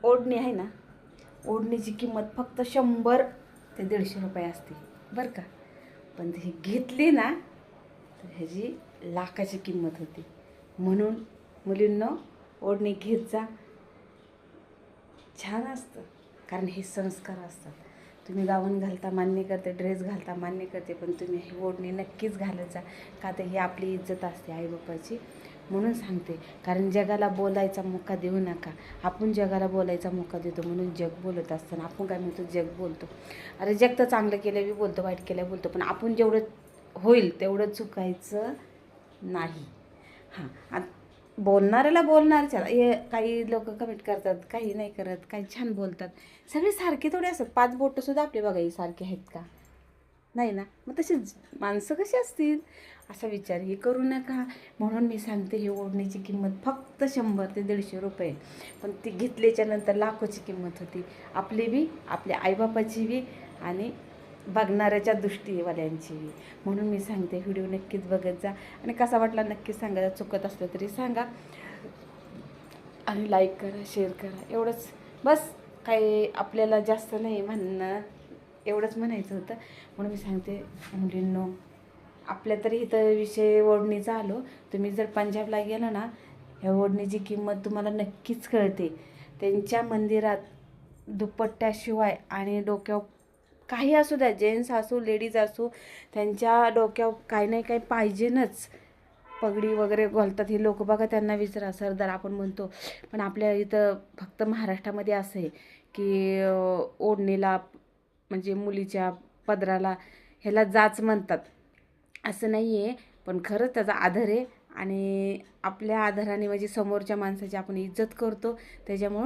ओढणी आहे ना, ओढणीची किंमत फक्त 100 ते 150 रुपये असते बरं का. पण ही घेतली ना तर ह्याची लाखाची किंमत होती. म्हणून मुलींनो, ओढणी घेत जा, छान असतं. कारण हे संस्कार असतात. तुम्ही गाऊन घालता मान्य करते, ड्रेस घालता मान्य करते, पण तुम्ही ही ओढणी नक्कीच घालत जा. का तर ही आपली इज्जत असते आईबापाची. म्हणून सांगते, कारण जगाला बोलायचा मोका देऊ नका. आपण जगाला बोलायचा मोका देतो म्हणून जग बोलत असताना आपण काय म्हणतो, जग बोलतो. अरे जग तर चांगलं केलं बी बोलतो, वाईट केलं बोलतो, पण आपण जेवढं होईल तेवढं चुकायचं नाही. हां, बोलणाऱ्याला बोलणारच्या हे काही लोक कमेंट करतात, काही नाही करत, काही छान बोलतात. सगळे सारखे थोडे असतात. 5 बोटंसुद्धा आपले बघा ही सारखे आहेत का? नाही ना. मग तसेच माणसं कशी असतील असा विचारही करू नका. म्हणून मी सांगते, ही ओढणीची किंमत फक्त 100 ते 150 रुपये. पण ती घेतल्याच्या नंतर लाखोची किंमत होती. आपली बी, आपल्या आईबापाची बी आणि बघणाऱ्याच्या दृष्टीवाल्यांची बी. म्हणून मी सांगते, व्हिडिओ नक्कीच बघत जा आणि कसा वाटला नक्कीच सांगा. चुकत असलं तरी सांगा आणि लाईक करा, शेअर करा. एवढंच बस. काही आपल्याला जास्त नाही म्हणणं, एवढंच म्हणायचं होतं. म्हणून मी सांगते मुलींनो, आपल्या तरी इथं विषय ओढणीचा आलो. तुम्ही जर पंजाबला गेला ना, ह्या ओढणीची किंमत तुम्हाला नक्कीच कळते. त्यांच्या मंदिरात दुपट्ट्याशिवाय आणि डोक्यावर काही असू द्या, जेंट्स असो लेडीज असो, त्यांच्या डोक्यावर काही नाही काही पाहिजेनच. पगडी वगैरे घालतात हे लोक बघा. त्यांना विचारा, सरदार आपण म्हणतो, पण आपल्या इथं फक्त महाराष्ट्रामध्ये असं आहे की ओढणीला म्हणजे मुलीच्या पदराला ह्याला जाच म्हणतात. असं नाही आहे, पण खरंच त्याचा आदर आहे. आणि आपल्या आदराने म्हणजे समोरच्या माणसाची आपण इज्जत करतो. त्याच्यामुळं